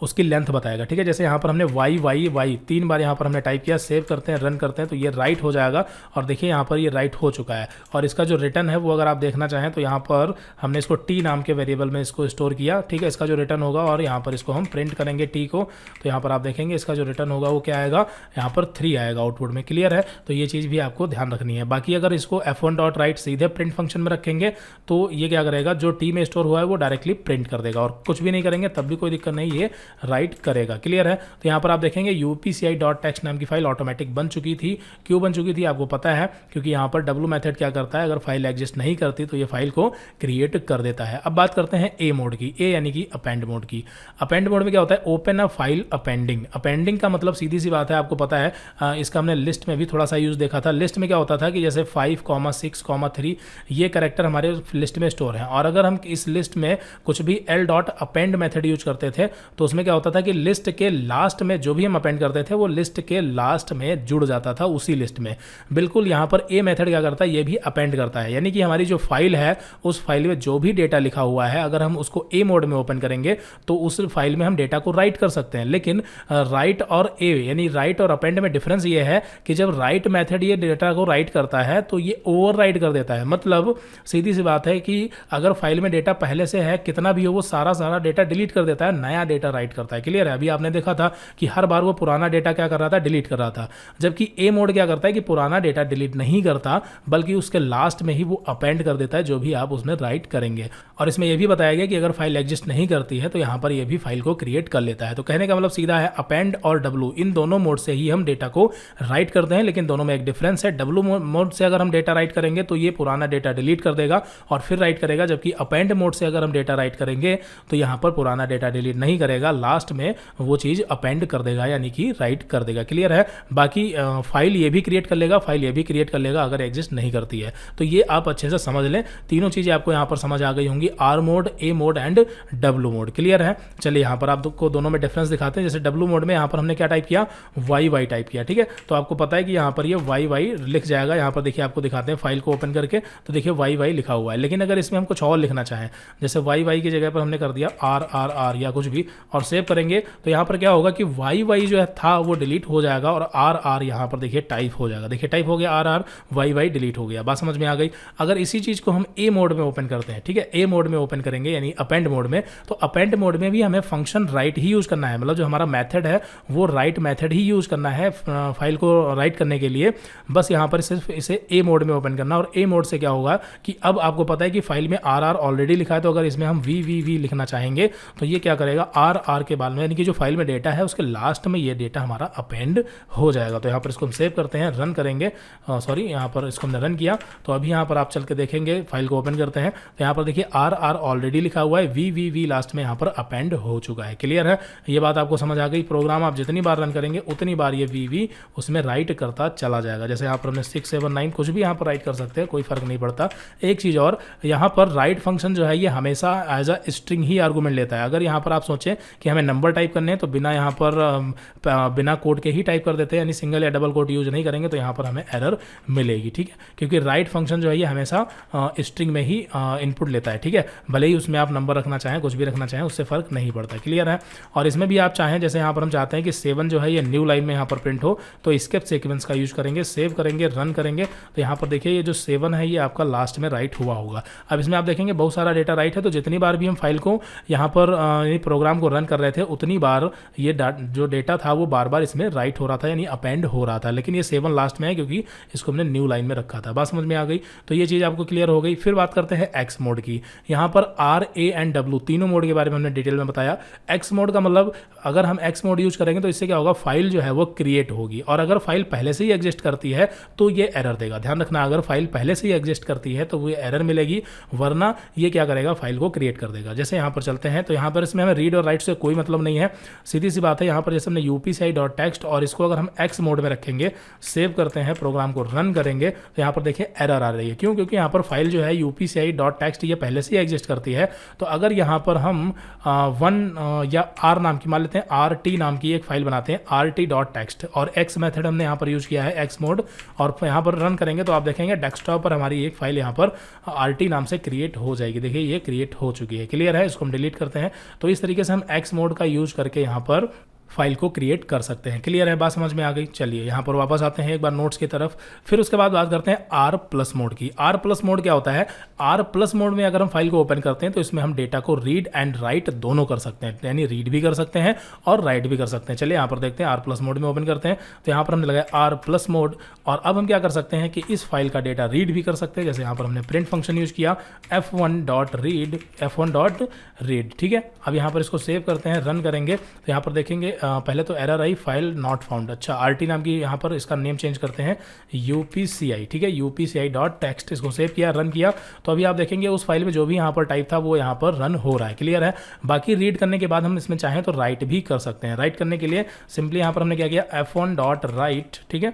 उसकी लेंथ बताएगा। ठीक है, जैसे यहाँ पर हमने y 3 बार यहाँ पर हमने टाइप किया, सेव करते हैं, रन करते हैं तो ये राइट हो जाएगा, और देखिए यहाँ पर ये राइट हो चुका है। और इसका जो रिटर्न है वो अगर आप देखना चाहें तो यहाँ पर हमने इसको t नाम के वेरिएबल में इसको स्टोर किया। ठीक है, इसका जो रिटर्न होगा, और यहाँ पर इसको हम प्रिंट करेंगे t को, तो यहाँ पर आप देखेंगे इसका जो रिटर्न होगा वो क्या आएगा? यहाँ पर 3 आएगा आउटपुट में। क्लियर है? तो ये चीज़ भी आपको ध्यान रखनी है। बाकी अगर इसको f1.write सीधे प्रिंट फंक्शन में रखेंगे तो ये क्या करेगा? जो t में स्टोर हुआ है वो डायरेक्टली प्रिंट कर देगा, और कुछ भी नहीं करेंगे तब भी कोई दिक्कत नहीं, ये राइट करेगा। क्लियर है? तो यहाँ पर आप देखेंगे upci.text नाम की फाइल ऑटोमेटिक बन चुकी थी। क्यों बन चुकी थी आपको पता है? क्योंकि यहाँ पर W मेथड क्या करता है? अगर फाइल एग्जिस्ट नहीं करती तो ये फाइल को क्रिएट कर देता है। अब बात करते हैं A मोड की, A यानी कि अपेंड मोड की। अपेंड मोड में क्या होता है? Open a file appending. Appending का मतलब सीधी सी बात है, आपको पता है, इसका हमने लिस्ट में भी थोड़ा सा यूज देखा था। लिस्ट में क्या होता था कि जैसे 5, 6, 3 ये कैरेक्टर हमारे लिस्ट में स्टोर है, और अगर हम इस लिस्ट में कुछ भी l.append मेथड यूज करते थे तो उसमें इसमें क्या होता था कि लिस्ट के लास्ट में जो भी हम अपेंड करते थे वो लिस्ट के लास्ट में जुड़ जाता था उसी लिस्ट में। बिल्कुल यहाँ पर ए मेथड क्या करता है, ये भी अपेंड करता है, यानी कि हमारी जो फाइल है उस फाइल में जो भी डेटा लिखा हुआ है अगर हम उसको ए मोड में ओपन करेंगे तो उस फाइल में हम डेटा को राइट कर सकते हैं। लेकिन राइट और ए यानी राइट और अपेंड में डिफरेंस ये है कि जब राइट मेथड ये डेटा को राइट करता है तो ये ओवरराइट कर देता है। मतलब सीधी सी बात है कि अगर फाइल में डेटा पहले से है कितना भी हो वो सारा डेटा डिलीट कर देता है, नया डेटा राइट करता है। क्लियर है? अभी आपने देखा था कि हर बार वो पुराना डेटा क्या कर रहा था, डिलीट कर रहा था। जबकि ए मोड क्या करता है कि पुराना डेटा डिलीट नहीं करता बल्कि उसके लास्ट में ही वो अपेंड कर देता है जो भी आप उसमें राइट करेंगे। और इसमें यह भी बताया गया कि अगर फाइल एग्जिस्ट नहीं करती है तो यहाँ पर यह भी फाइल को क्रिएट कर लेता है। तो कहने का मतलब सीधा है अपेंड और डब्लू इन दोनों मोड से ही हम डेटा को राइट करते हैं, लेकिन दोनों में एक डिफरेंस है। डब्लू मोड से अगर हम डेटा राइट करेंगे तो ये पुराना डेटा डिलीट कर देगा और फिर राइट करेगा, जबकि अपेंड मोड से अगर हम डेटा राइट करेंगे तो यहाँ पर पुराना डेटा डिलीट नहीं करेगा, लास्ट में वो चीज़ अपेंड कर देगा यानी कि राइट कर देगा। क्लियर है? बाकी फाइल ये भी क्रिएट कर लेगा, फाइल ये भी क्रिएट कर लेगा अगर एग्जिस्ट नहीं करती है। तो ये आप अच्छे से समझ लें, तीनों चीज़ें आपको यहाँ पर समझ आ गई होंगी, are mode, A mode and W mode. Clear है? चलिए यहाँ पर आपको दोनों में डिफरेंस दिखाते हैं। जैसे डब्लू मोड में यहाँ पर हमने क्या टाइप किया, वाई टाइप किया। ठीक है, तो आपको पता है कि यहाँ पर ये वाई लिख जाएगा। यहाँ पर देखिए आपको दिखाते हैं फाइल को ओपन करके, तो देखिए वाई लिखा हुआ है। लेकिन अगर इसमें हम कुछ और लिखना चाहें, जैसे वाई की जगह पर हमने कर दिया आर या कुछ भी और सेव करेंगे तो यहाँ पर क्या होगा कि वाई जो है था वो डिलीट हो जाएगा और आर यहाँ पर देखिए टाइप हो जाएगा। देखिए टाइप हो गया, आर वाई डिलीट हो गया। बात समझ में आ गई? अगर इसी चीज़ को हम ए मोड में ओपन करते हैं, ठीक है, ए मोड में ओपन करेंगे यानी अपेंड मोड में, तो अपेंड मोड में भी हमें फंक्शन राइट ही यूज करना है। मतलब जो हमारा मेथड है वो राइट मेथड ही यूज करना है फाइल को राइट करने के लिए। बस यहाँ पर सिर्फ इसे ए मोड में ओपन करना। और ए मोड से क्या होगा कि अब आपको पता है कि फाइल में आर ऑलरेडी लिखा है, तो अगर इसमें हम वी लिखना चाहेंगे तो ये क्या करेगा, आर के बाद में यानी कि जो फाइल में डेटा है उसके लास्ट में ये डेटा हमारा अपेंड हो जाएगा। तो यहाँ पर इसको हम सेव करते हैं, रन करेंगे, सॉरी यहाँ पर इसको हमने रन किया। तो अभी यहाँ पर आप चल के देखेंगे, फाइल को ओपन करते हैं तो यहाँ पर देखिए आर ऑलरेडी लिखा हुआ है, वी लास्ट में यहाँ पर अपेंड हो चुका है। क्लियर है? ये बात आपको समझ आ गई। प्रोग्राम आप जितनी बार रन करेंगे उतनी बार ये वी उसमें राइट करता चला जाएगा। जैसे यहाँ पर हमने 6, 7, 9 कुछ भी यहाँ पर राइट कर सकते हैं, कोई फर्क नहीं पड़ता। एक चीज़ और, यहाँ पर राइट फंक्शन जो है ये हमेशा एज अ स्ट्रिंग ही आर्गूमेंट लेता है। अगर यहाँ पर आप सोचें कि हमें नंबर टाइप करने हैं तो बिना यहाँ पर बिना कोड के ही टाइप कर देते हैं, यानी सिंगल या डबल कोड यूज नहीं करेंगे तो यहाँ पर हमें एरर मिलेगी। ठीक है, क्योंकि राइट फंक्शन जो है ये हमेशा स्ट्रिंग में ही इनपुट लेता है। ठीक है, भले ही उसमें आप नंबर रखना चाहें, कुछ भी रखना चाहें, उससे फर्क नहीं पड़ता। क्लियर है? और इसमें भी आप चाहें, जैसे यहाँ पर हम चाहते हैं कि 7 जो है ये न्यू लाइन में यहाँ पर प्रिंट हो, तो स्केप सीक्वेंस का यूज करेंगे, सेव करेंगे, रन करेंगे, तो यहाँ पर देखिए ये जो 7 है ये आपका लास्ट में राइट हुआ होगा। अब इसमें आप देखेंगे बहुत सारा डेटा राइट है, तो जितनी बार भी हम फाइल को यहाँ पर प्रोग्राम को रन कर रहे थे उतनी बार ये जो डेटा था वो बार बार इसमें राइट हो रहा था, यानी अपेंड हो रहा था। लेकिन ये 7 लास्ट में है क्योंकि इसको हमने न्यू लाइन में रखा था। बात समझ में आ गई? तो ये चीज़ आपको क्लियर हो गई। फिर बात करते हैं एक्स मोड की। यहाँ पर आर, ए एंड डब्लू तीनों मोड के बारे में हमने डिटेल में बताया। एक्स मोड का मतलब अगर हम एक्स मोड यूज करेंगे तो इससे क्या होगा, फाइल जो है वो क्रिएट होगी, और अगर फाइल पहले से ही एग्जिस्ट करती है तो ये एरर देगा। ध्यान रखना, अगर फाइल पहले से ही एग्जिस्ट करती है तो वो एरर मिलेगी, वरना ये क्या करेगा, फाइल को क्रिएट कर देगा। जैसे यहाँ पर चलते हैं तो यहाँ पर इसमें हमें रीड और राइट से कोई मतलब नहीं है, सीधी सी बात है। यहाँ पर जैसे हमने UPCI.txt और इसको अगर हम एक्स मोड में रखेंगे, सेव करते हैं, प्रोग्राम को रन करेंगे तो यहाँ पर देखिए एरर आ रही है। क्यों? क्योंकि यहाँ पर फाइल जो है UPCI.txt ये पहले से ही एग्जिस्ट करती है। तो अगर यहाँ पर हम 1 या R नाम की मान लेते हैं, RT नाम की एक फाइल बनाते हैं, RT.txt, और X मेथड हमने यहाँ पर यूज किया है, X मोड, और यहाँ पर रन करेंगे तो आप देखेंगे डेस्कटॉप पर हमारी एक फाइल यहाँ पर RT नाम से क्रिएट हो जाएगी। देखिए ये क्रिएट हो चुकी है। क्लियर है? इसको हम डिलीट करते हैं। तो इस तरीके से हम X मोड का यूज करके यहाँ पर फाइल को क्रिएट कर सकते हैं। क्लियर है? बात समझ में आ गई? चलिए यहाँ पर वापस आते हैं एक बार नोट्स की तरफ। फिर उसके बाद बात करते हैं R+ मोड की। R+ मोड क्या होता है? R+ मोड में अगर हम फाइल को ओपन करते हैं तो इसमें हम डेटा को रीड एंड राइट दोनों कर सकते हैं, यानी रीड भी कर सकते हैं और राइट भी कर सकते हैं। चलिए यहाँ पर देखते हैं, R+ मोड में ओपन करते हैं तो यहाँ पर हमने लगाया R+ मोड, और अब हम क्या कर सकते हैं कि इस फाइल का डेटा रीड भी कर सकते हैं। जैसे यहाँ पर हमने प्रिंट फंक्शन यूज किया, F1.read। ठीक है, अब यहाँ पर इसको सेव करते हैं, रन करेंगे तो यहाँ पर देखेंगे पहले तो error I, file not found. अच्छा, RT नाम की यहाँ पर इसका नेम चेंज करते हैं UPCI। ठीक है, UPCI.txt, इसको सेव किया, रन किया तो अभी आप देखेंगे उस फाइल में जो भी यहाँ पर टाइप था वो यहाँ पर रन हो रहा है। क्लियर है? बाकी रीड करने के बाद हम इसमें चाहें तो राइट भी कर सकते हैं। राइट करने के लिए सिंपली यहाँ पर हमने क्या किया, F1.write। ठीक है,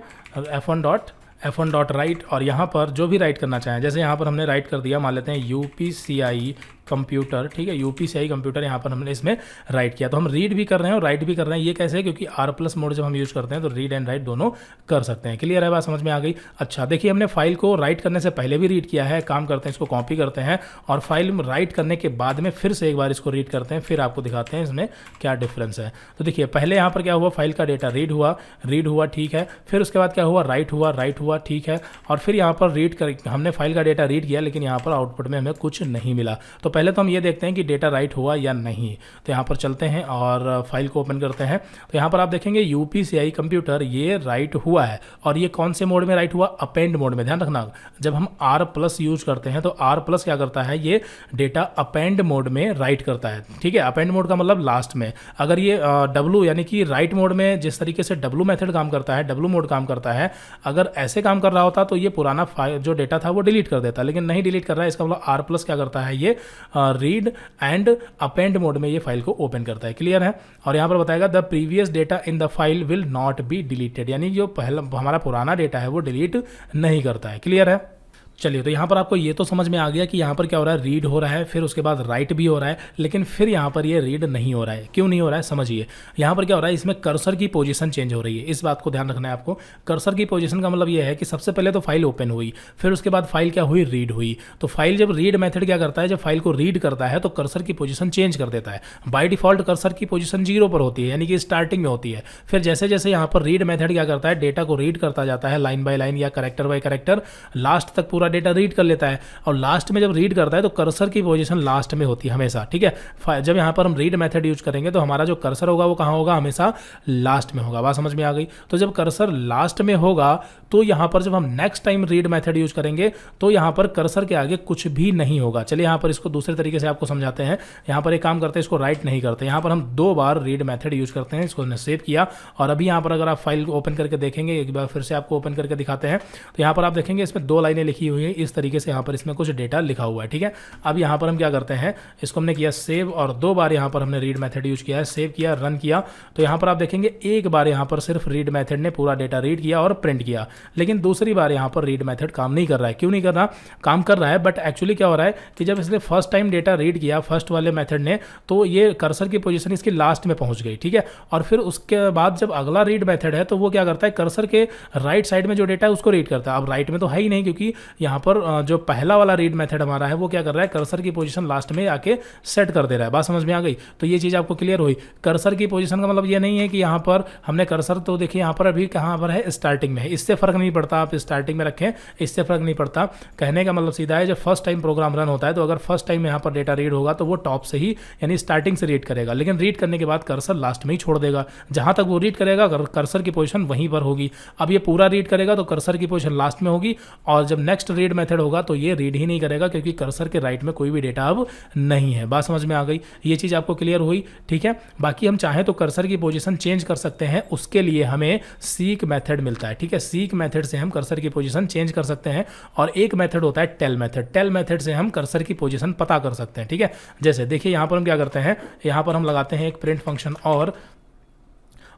F1.write, और यहाँ पर जो भी राइट करना चाहें, जैसे यहाँ पर हमने राइट कर दिया, मान लेते हैं UPCI कंप्यूटर, ठीक है, यूपीसीआई कंप्यूटर यहाँ पर हमने इसमें राइट किया। तो हम रीड भी कर रहे हैं और राइट भी कर रहे हैं। ये कैसे है, क्योंकि R+ मोड जब हम यूज़ करते हैं तो रीड एंड राइट दोनों कर सकते हैं। क्लियर है, बात समझ में आ गई। अच्छा देखिए, हमने फाइल को राइट करने से पहले भी रीड किया है। काम करते हैं, इसको कॉपी करते हैं और फाइल में राइट करने के बाद में फिर से एक बार इसको रीड करते हैं, फिर आपको दिखाते हैं इसमें क्या डिफरेंस है। तो देखिए, पहले यहाँ पर क्या हुआ, फाइल का डेटा रीड हुआ, ठीक है। फिर उसके बाद क्या हुआ, राइट हुआ, ठीक है। और फिर यहाँ पर रीड कर, हमने फाइल का डेटा रीड किया, लेकिन यहाँ पर आउटपुट में हमें कुछ नहीं मिला। तो पहले तो हम ये देखते हैं कि डेटा राइट हुआ या नहीं। तो यहाँ पर चलते हैं और फाइल को ओपन करते हैं। तो यहाँ पर आप देखेंगे यूपीसीआई कंप्यूटर ये राइट हुआ है। और ये कौन से मोड में राइट हुआ, अपेंड मोड में। ध्यान रखना, जब हम R+ यूज करते हैं तो R+ क्या करता है, ये डेटा अपेंड मोड में राइट करता है, ठीक है। अपेंड मोड का मतलब लास्ट में। अगर ये W यानी कि राइट मोड में, जिस तरीके से W मेथड काम करता है, W मोड काम करता है, अगर ऐसे काम कर रहा होता तो ये पुराना फाइल जो डेटा था वो डिलीट कर देता, लेकिन नहीं डिलीट कर रहा है। इसका मतलब R+ क्या करता है, ये रीड एंड अपेंड मोड में ये फाइल को ओपन करता है। क्लियर है। और यहाँ पर बताएगा the previous data in the file will not be deleted, यानी जो पहला हमारा पुराना डेटा है वो डिलीट नहीं करता है। क्लियर है। चलिए, तो यहाँ पर आपको ये तो समझ में आ गया कि यहाँ पर क्या हो रहा है, रीड हो रहा है, फिर उसके बाद राइट भी हो रहा है, लेकिन फिर यहाँ पर ये रीड नहीं हो रहा है। क्यों नहीं हो रहा है, समझिए। यहाँ पर क्या हो रहा है, इसमें कर्सर की पोजीशन चेंज हो रही है। इस बात को ध्यान रखना है आपको। कर्सर की पोजीशन का मतलब ये है कि सबसे पहले तो फाइल ओपन हुई, फिर उसके बाद फाइल क्या हुई, रीड हुई। तो फाइल जब रीड मेथड क्या करता है, जब फाइल को रीड करता है तो कर्सर की पोजीशन चेंज कर देता है। बाय डिफॉल्ट कर्सर की पोजीशन 0 पर होती है, यानी कि स्टार्टिंग में होती है। फिर जैसे जैसे यहाँ पर रीड मेथड क्या करता है, डेटा को रीड करता जाता है लाइन बाय लाइन या कैरेक्टर बाय कैरेक्टर, लास्ट तक पूरा डेटा रीड कर लेता है। और लास्ट में जब रीड करता है तो कर्सर की पोजीशन लास्ट में होती है हमेशा, ठीक है। जब यहाँ पर हम रीड मेथड यूज करेंगे तो हमारा जो कर्सर होगा वो कहाँ होगा, हमेशा लास्ट में होगा। बात समझ में आ गई। तो जब कर्सर लास्ट में होगा तो यहाँ पर जब हम next time read method use करेंगे तो यहाँ पर कर्सर के आगे कुछ भी नहीं होगा। चलिए यहाँ पर इसको दूसरे तरीके से आपको समझाते हैं। यहाँ पर एक काम करते हैं, इसको राइट नहीं करते, यहाँ पर हम 2 बार रीड मेथड यूज करते हैं। इसको हमने सेव किया और अभी यहाँ पर अगर आप फाइल ओपन करके देखेंगे, एक बार फिर से आपको ओपन करके दिखाते हैं, तो यहाँ पर आप देखेंगे इसमें 2 लाइनें लिखी हुई है। इस तरीके से यहाँ पर इसमें कुछ डेटा लिखा हुआ है, ठीक है। अब यहाँ पर हम क्या करते हैं, इसको हमने किया सेव और 2 बार यहाँ पर हमने रीड मेथड यूज किया है, सेव किया, रन किया। तो यहाँ पर आप देखेंगे एक बार यहाँ पर सिर्फ रीड मेथड ने पूरा डेटा रीड किया और प्रिंट किया, लेकिन दूसरी बार यहाँ पर रीड मेथड काम नहीं कर रहा है। क्यों नहीं कर रहा, काम कर रहा है, बट एक्चुअली क्या हो रहा है कि जब इसने फर्स्ट टाइम डेटा रीड किया फर्स्ट वाले मेथड ने, तो ये कर्सर की पोजीशन इसकी लास्ट में पहुंच गई, ठीक है। और फिर उसके बाद जब अगला रीड मेथड है तो वो क्या करता है, कर्सर के राइट साइड में जो डेटा है उसको रीड करता है। अब राइट में तो है ही नहीं, क्योंकि यहाँ पर जो पहला वाला रीड मेथड हमारा है वो क्या कर रहा है, कर्सर की पोजीशन लास्ट में आके सेट कर दे रहा है। बात समझ में आ गई। तो ये चीज़ आपको क्लियर हुई। कर्सर की पोजीशन का मतलब ये नहीं है कि यहाँ पर हमने कर्सर, तो देखिए यहाँ पर अभी कहाँ पर है, स्टार्टिंग में है। इससे फर्क नहीं पड़ता, आप स्टार्टिंग में रखें, इससे फर्क नहीं पड़ता। कहने का मतलब सीधा है, जब फर्स्ट टाइम प्रोग्राम रन होता है तो अगर फर्स्ट टाइम यहाँ पर डेटा रीड होगा तो वो टॉप से ही यानी स्टार्टिंग से रीड करेगा, लेकिन रीड करने के बाद कर्सर लास्ट में ही छोड़ देगा। जहां तक वो रीड करेगा कर्सर की पोजीशन वहीं पर होगी। अब ये पूरा रीड करेगा तो कर्सर की पोजीशन लास्ट में होगी, और जब नेक्स्ट रीड मेथड होगा तो ये रीड ही नहीं करेगा, क्योंकि कर्सर के राइट में कोई भी डेटा अब नहीं है। बात समझ में आ गई। ये चीज़ आपको क्लियर हुई, ठीक है। बाकी हम चाहें तो कर्सर की पोजीशन चेंज कर सकते हैं, उसके लिए हमें सीक मेथड मिलता है, ठीक है। सीक मेथड से हम कर्सर की पोजीशन चेंज कर सकते हैं। और एक मेथड होता है टेल मेथड। टेल मेथड से हम कर्सर की पोजीशन पता कर सकते हैं, ठीक है। जैसे देखिए यहाँ पर हम क्या करते हैं, यहाँ पर हम लगाते हैं एक प्रिंट फंक्शन और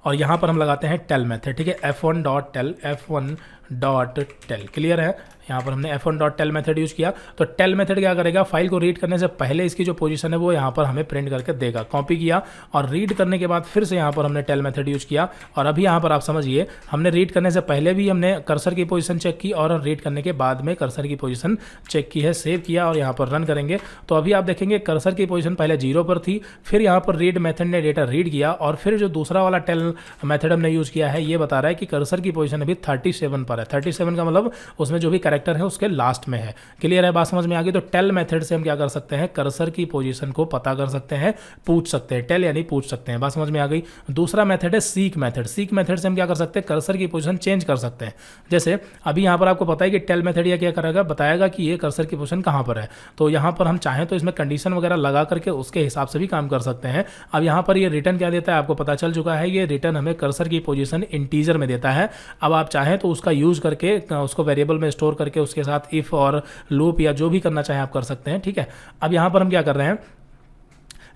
यहाँ पर हम लगाते हैं टेल मेथड, ठीक है। f1.tel क्लियर है। यहाँ पर हमने f1.tel मेथड यूज़ किया। तो टेल मेथड क्या करेगा, फाइल को रीड करने से पहले इसकी जो पोजीशन है वो यहाँ पर हमें प्रिंट करके देगा। कॉपी किया और रीड करने के बाद फिर से यहाँ पर हमने टेल मेथड यूज़ किया। और अभी यहाँ पर आप समझिए, हमने रीड करने से पहले भी हमने कर्सर की पोजीशन चेक की और रीड करने के बाद में कर्सर की पोजीशन चेक की है, सेव किया और यहाँ पर रन करेंगे। तो अभी आप देखेंगे कर्सर की पोजीशन पहले 0 पर थी, फिर यहाँ पर रीड मेथड ने डेटा रीड किया, और फिर जो दूसरा वाला टेल मेथड हमने यूज़ किया है ये बता रहा है कि कर्सर की पोजीशन अभी 37 पर है। 37 का मतलब उसमें जो भी कैरेक्टर है उसके लास्ट में है। क्लियर है, बात समझ में आ गई। तो टेल मेथड से हम क्या कर सकते हैं, कर्सर की पोजीशन को पता कर सकते हैं, पूछ सकते हैं। टेल यानी पूछ सकते हैं, बात समझ में आ गई। दूसरा मेथड है सीक मेथड। सीक मेथड से हम क्या कर सकते हैं, कर्सर की पोजीशन चेंज कर सकते हैं। जैसे अभी यहाँ पर आपको पता है कि टेल मेथड ये क्या करेगा, बताएगा कि ये कर्सर की पोजीशन कहाँ पर है। तो यहाँ पर हम चाहें तो इसमें कंडीशन वगैरह लगा करके उसके हिसाब से भी काम कर सकते हैं। अब यहाँ पर ये रिटर्न क्या देता है आपको पता चल चुका है, ये रिटर्न हमें कर्सर की पोजीशन इंटीजर में देता है। अब आप चाहें तो उसका यूज करके उसको वेरिएबल में स्टोर करके उसके साथ इफ और लूप या जो भी करना चाहें आप कर सकते हैं, ठीक है। अब यहाँ पर हम क्या कर रहे हैं,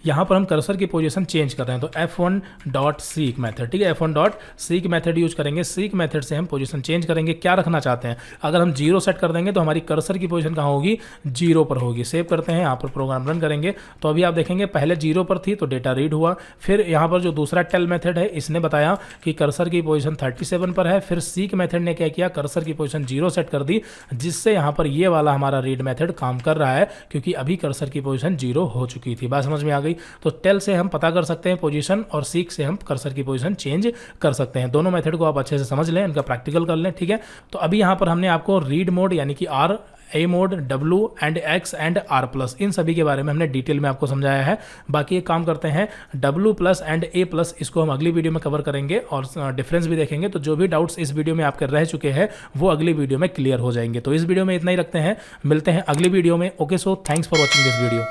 यहाँ पर हम कर्सर की पोजीशन चेंज कर रहे हैं, तो F1 डॉट सीक मेथड, ठीक है, F1 dot seek method use करेंगे। सीक मेथड से हम पोजीशन चेंज करेंगे, क्या रखना चाहते हैं। अगर हम 0 सेट कर देंगे तो हमारी कर्सर की पोजीशन कहाँ होगी, 0 पर होगी। सेव करते हैं, यहाँ पर प्रोग्राम रन करेंगे तो अभी आप देखेंगे पहले 0 पर थी तो डेटा रीड हुआ। फिर यहाँ पर जो दूसरा टेल मेथड है इसने बताया कि कर्सर की पोजीशन 37 पर है। फिर सीक मेथड ने क्या किया, कर्सर की पोजीशन 0 सेट कर दी, जिससे यहाँ पर ये वाला हमारा रीड मेथड काम कर रहा है, क्योंकि अभी कर्सर की पोजीशन 0 हो चुकी थी। बात समझ में आ गई। तो टेल से हम पता कर सकते हैं पोजीशन और सीक से हम कर्सर की पोजीशन चेंज कर सकते हैं। दोनों मेथड को आप अच्छे से समझ लें, इनका प्रैक्टिकल कर लें, ठीक है। तो अभी यहाँ पर हमने आपको रीड मोड यानी कि R, A mode, W and X and R plus, इन सभी के बारे में हमने डिटेल में आपको समझाया है। बाकी एक काम करते हैं, W plus and A plus, इसको हम अगली वीडियो में कवर करेंगे और डिफरेंस भी देखेंगे। तो जो भी डाउट्स इस वीडियो में आपके रह चुके हैं वो अगली वीडियो में क्लियर हो जाएंगे। तो इस वीडियो में इतना ही रखते हैं, मिलते हैं अगली वीडियो में। Okay, so thanks for watching this video.